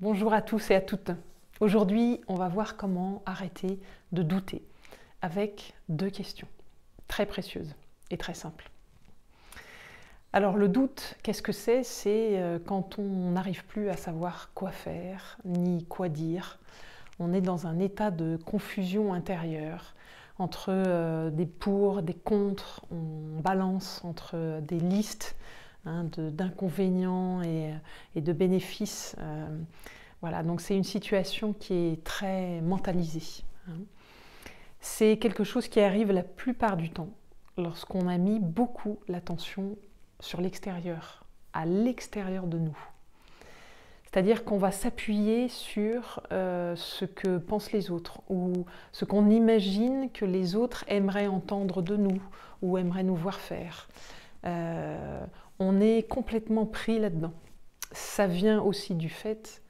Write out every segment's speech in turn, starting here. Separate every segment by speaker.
Speaker 1: bonjour à tous et à toutes. Aujourd'hui, on va voir comment arrêter de douter avec deux questions très précieuses et très simples. Alors le doute, qu'est-ce que c'est? C'est quand on n'arrive plus à savoir quoi faire ni quoi dire. On est dans un état de confusion intérieure entre des pour, des contre, on balance entre des listes d'inconvénients et de bénéfices. Voilà, donc c'est une situation qui est très mentalisée. C'est quelque chose qui arrive la plupart du temps lorsqu'on a mis beaucoup l'attention sur l'extérieur, à l'extérieur de nous. C'est-à-dire qu'on va s'appuyer sur ce que pensent les autres ou ce qu'on imagine que les autres aimeraient entendre de nous ou aimeraient nous voir faire. On est complètement pris là-dedans. Ça vient aussi du fait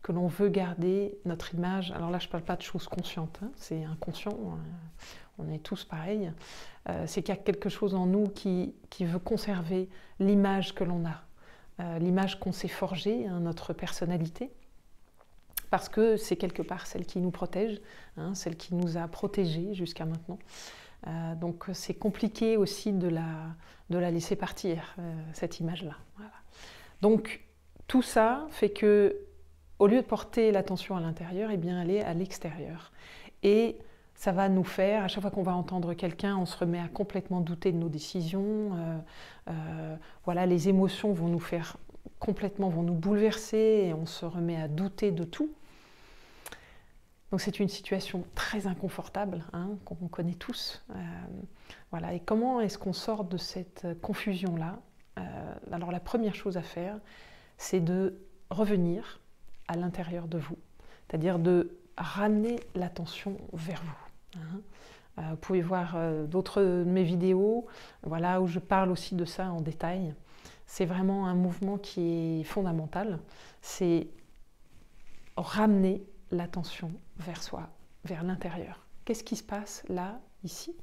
Speaker 1: que l'on veut garder notre image. Alors là, je ne parle pas de choses conscientes, c'est inconscient, on est tous pareils. C'est qu'il y a quelque chose en nous qui veut conserver l'image que l'on a, l'image qu'on s'est forgée, notre personnalité, parce que c'est quelque part celle qui nous protège, celle qui nous a protégés jusqu'à maintenant. Donc c'est compliqué aussi de la laisser partir, cette image-là. Voilà. Donc tout ça fait que, au lieu de porter l'attention à l'intérieur, eh bien elle est à l'extérieur. Et ça va nous faire, à chaque fois qu'on va entendre quelqu'un, on se remet à complètement douter de nos décisions. Voilà, les émotions vont nous faire complètement, vont nous bouleverser et on se remet à douter de tout. Donc c'est une situation très inconfortable, qu'on connaît tous. Voilà. Et comment est-ce qu'on sort de cette confusion-là? Alors la première chose à faire, c'est de revenir à l'intérieur de vous, c'est-à-dire de ramener l'attention vers vous. Vous pouvez voir d'autres de mes vidéos, voilà, où je parle aussi de ça en détail. C'est vraiment un mouvement qui est fondamental, c'est ramener l'attention vers soi, vers l'intérieur. Qu'est-ce qui se passe là, ici,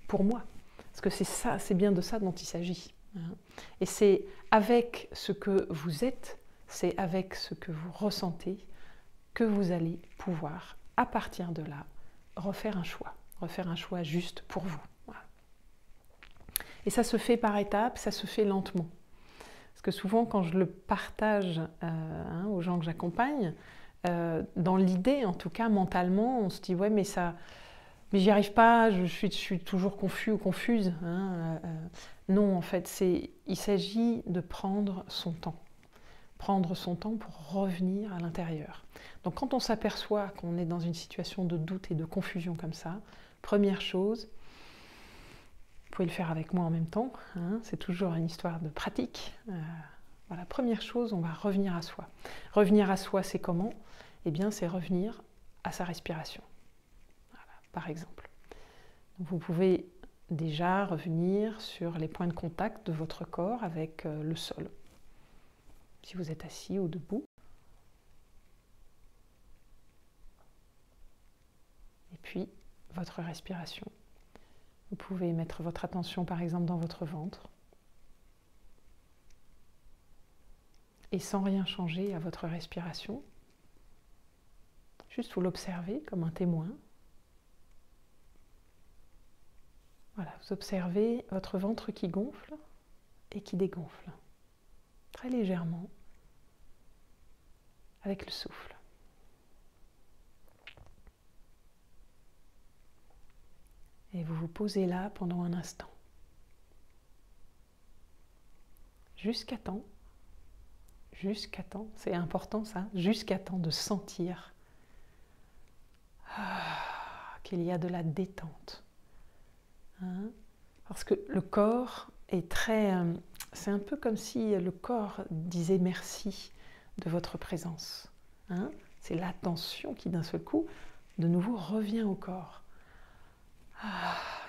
Speaker 1: pour moi? Parce que c'est ça, c'est bien de ça dont il s'agit. Et c'est avec ce que vous êtes, c'est avec ce que vous ressentez que vous allez pouvoir, à partir de là, refaire un choix juste pour vous. Voilà. Et ça se fait par étapes, ça se fait lentement. Parce que souvent, quand je le partage aux gens que j'accompagne, dans l'idée, en tout cas mentalement, on se dit « ouais, mais j'y arrive pas, je suis toujours confus ou confuse. » Non, en fait, il s'agit de prendre son temps. Prendre son temps pour revenir à l'intérieur. Donc quand on s'aperçoit qu'on est dans une situation de doute et de confusion comme ça, première chose, vous pouvez le faire avec moi en même temps, c'est toujours une histoire de pratique. Voilà, première chose, on va revenir à soi. Revenir à soi, c'est comment? Eh bien, c'est revenir à sa respiration. Voilà, par exemple. Donc, vous pouvez déjà revenir sur les points de contact de votre corps avec le sol. Si vous êtes assis ou debout. Et puis, votre respiration. Vous pouvez mettre votre attention, par exemple, dans votre ventre. Et sans rien changer à votre respiration, juste vous l'observez comme un témoin. Voilà, vous observez votre ventre qui gonfle et qui dégonfle, très légèrement, avec le souffle. Et vous vous posez là pendant un instant. Jusqu'à temps, c'est important ça, jusqu'à temps de sentir qu'il y a de la détente. Parce que le corps est très... c'est un peu comme si le corps disait merci de votre présence. C'est l'attention qui d'un seul coup, de nouveau, revient au corps.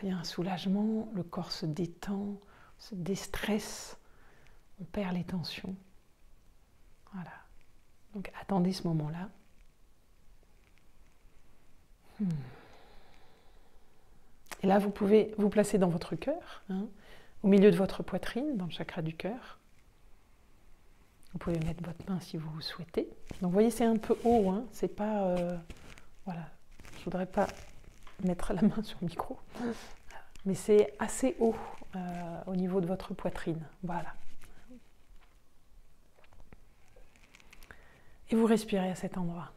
Speaker 1: Il y a un soulagement, le corps se détend, se déstresse, on perd les tensions. Voilà. Donc attendez ce moment-là. Et là, vous pouvez vous placer dans votre cœur, au milieu de votre poitrine, dans le chakra du cœur. Vous pouvez mettre votre main si vous le souhaitez. Donc vous voyez, c'est un peu haut, hein. C'est pas... voilà, je voudrais pas mettre la main sur le micro, mais c'est assez haut au niveau de votre poitrine. Voilà. Et vous respirez à cet endroit.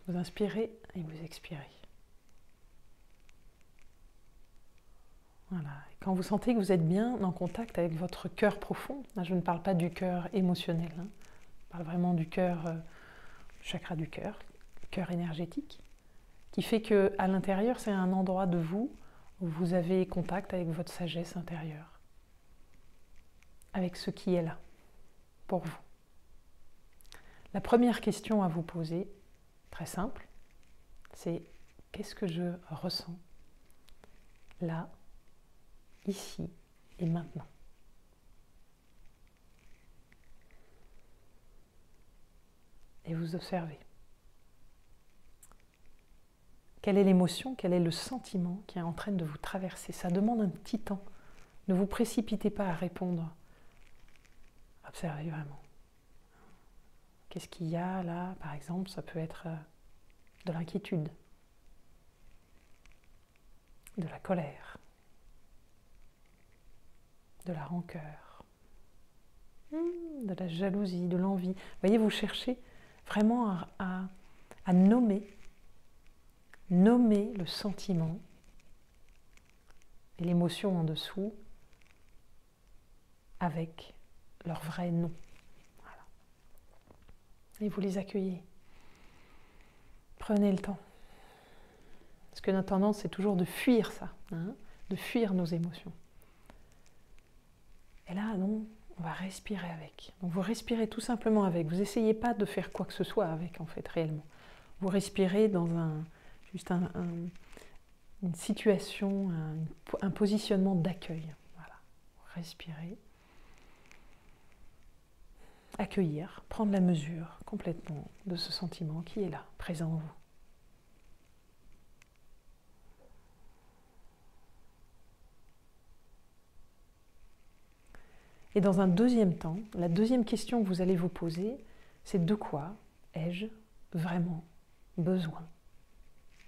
Speaker 1: Vous inspirez et vous expirez. Voilà. Et quand vous sentez que vous êtes bien en contact avec votre cœur profond, là je ne parle pas du cœur émotionnel, hein, je parle vraiment du cœur, chakra du cœur énergétique, qui fait qu'à l'intérieur, c'est un endroit de vous où vous avez contact avec votre sagesse intérieure, avec ce qui est là, pour vous. La première question à vous poser, très simple, c'est qu'est-ce que je ressens là, ici et maintenant? Et vous observez. Quelle est l'émotion, quel est le sentiment qui est en train de vous traverser? Ça demande un petit temps. Ne vous précipitez pas à répondre. Observez vraiment. Qu'est-ce qu'il y a là? Par exemple, ça peut être de l'inquiétude, de la colère, de la rancœur, de la jalousie, de l'envie. Vous voyez, vous cherchez vraiment à nommer le sentiment et l'émotion en dessous avec leur vrai nom. Voilà. Et vous les accueillez. Prenez le temps. Parce que notre tendance, c'est toujours de fuir ça, hein, de fuir nos émotions. Et là, non, on va respirer avec. Donc vous respirez tout simplement avec. Vous n'essayez pas de faire quoi que ce soit avec, en fait, réellement. Vous respirez dans juste une situation, un positionnement d'accueil. Voilà. Respirer. Accueillir, prendre la mesure complètement de ce sentiment qui est là, présent en vous. Et dans un deuxième temps, la deuxième question que vous allez vous poser, c'est de quoi ai-je vraiment besoin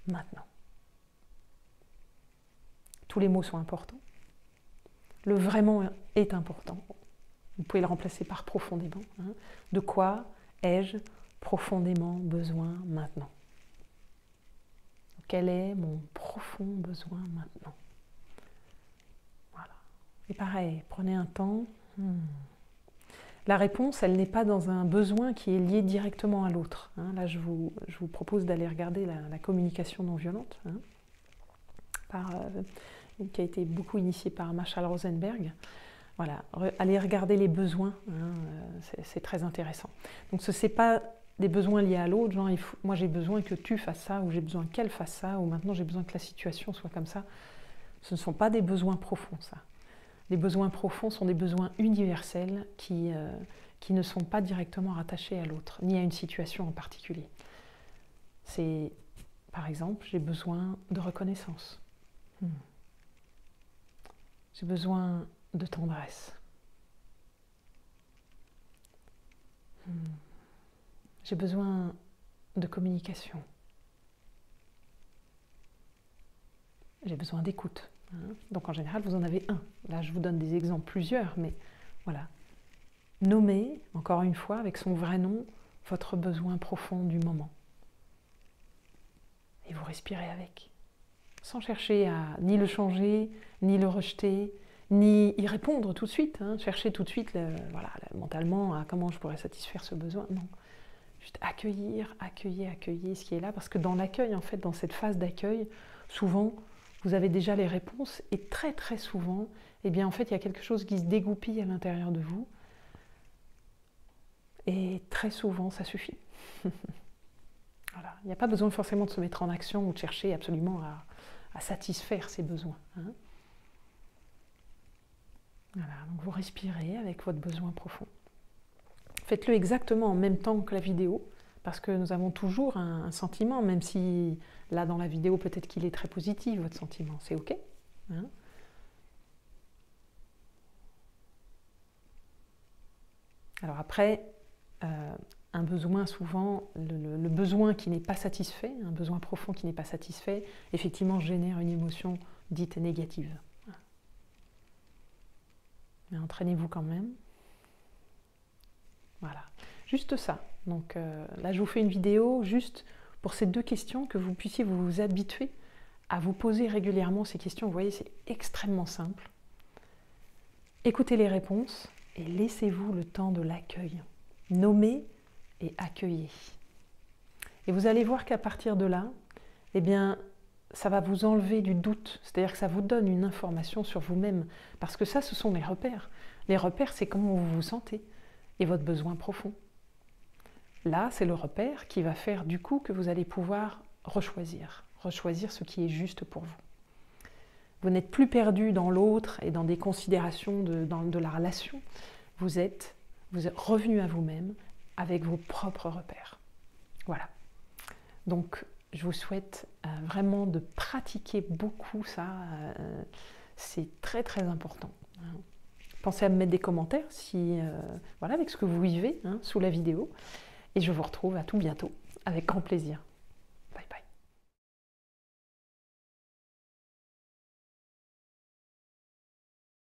Speaker 1: maintenant? Tous les mots sont importants. Le vraiment est important. Vous pouvez le remplacer par profondément. Hein. De quoi ai-je profondément besoin maintenant? Quel est mon profond besoin maintenant? Voilà. Et pareil, prenez un temps. La réponse, elle n'est pas dans un besoin qui est lié directement à l'autre. Hein. Là, je vous propose d'aller regarder la communication non violente, hein, qui a été beaucoup initiée par Marshall Rosenberg. Voilà, allez regarder les besoins, hein, c'est très intéressant. Donc ce n'est pas des besoins liés à l'autre, genre moi j'ai besoin que tu fasses ça, ou j'ai besoin qu'elle fasse ça, ou maintenant j'ai besoin que la situation soit comme ça. Ce ne sont pas des besoins profonds, ça. Les besoins profonds sont des besoins universels qui ne sont pas directement rattachés à l'autre, ni à une situation en particulier. C'est, par exemple, j'ai besoin de reconnaissance. J'ai besoin de tendresse. J'ai besoin de communication. J'ai besoin d'écoute. Donc en général, vous en avez un. Là, je vous donne des exemples, plusieurs, mais voilà. Nommez, encore une fois, avec son vrai nom, votre besoin profond du moment. Et vous respirez avec. Sans chercher à ni le changer, ni le rejeter, ni y répondre tout de suite. Hein. Chercher tout de suite, mentalement, à comment je pourrais satisfaire ce besoin. Non. Juste accueillir ce qui est là. Parce que dans l'accueil, en fait, dans cette phase d'accueil, souvent, vous avez déjà les réponses. Et très, très souvent, eh bien, en fait, il y a quelque chose qui se dégoupille à l'intérieur de vous. Et très souvent, ça suffit. Voilà. Il n'y a pas besoin forcément de se mettre en action ou de chercher absolument à satisfaire ses besoins. Hein. Voilà. Donc vous respirez avec votre besoin profond. Faites-le exactement en même temps que la vidéo, parce que nous avons toujours un sentiment, même si là dans la vidéo peut-être qu'il est très positif, votre sentiment, c'est ok. Hein. Alors après, un besoin souvent, le besoin qui n'est pas satisfait, un besoin profond qui n'est pas satisfait, effectivement génère une émotion dite négative. Mais entraînez-vous quand même. Voilà, juste ça. Donc là, je vous fais une vidéo juste pour ces deux questions, que vous puissiez vous habituer à vous poser régulièrement ces questions. Vous voyez, c'est extrêmement simple. Écoutez les réponses et laissez-vous le temps de l'accueil. Nommez et accueillez. Et vous allez voir qu'à partir de là, eh bien, ça va vous enlever du doute. C'est-à-dire que ça vous donne une information sur vous-même. Parce que ça, ce sont les repères. Les repères, c'est comment vous vous sentez et votre besoin profond. Là, c'est le repère qui va faire du coup que vous allez pouvoir rechoisir ce qui est juste pour vous. Vous n'êtes plus perdu dans l'autre et dans des considérations de la relation. Vous êtes revenu à vous-même avec vos propres repères. Voilà. Donc, je vous souhaite vraiment de pratiquer beaucoup ça. C'est très très important. Pensez à me mettre des commentaires voilà, avec ce que vous vivez sous la vidéo. Et je vous retrouve à tout bientôt, avec grand plaisir.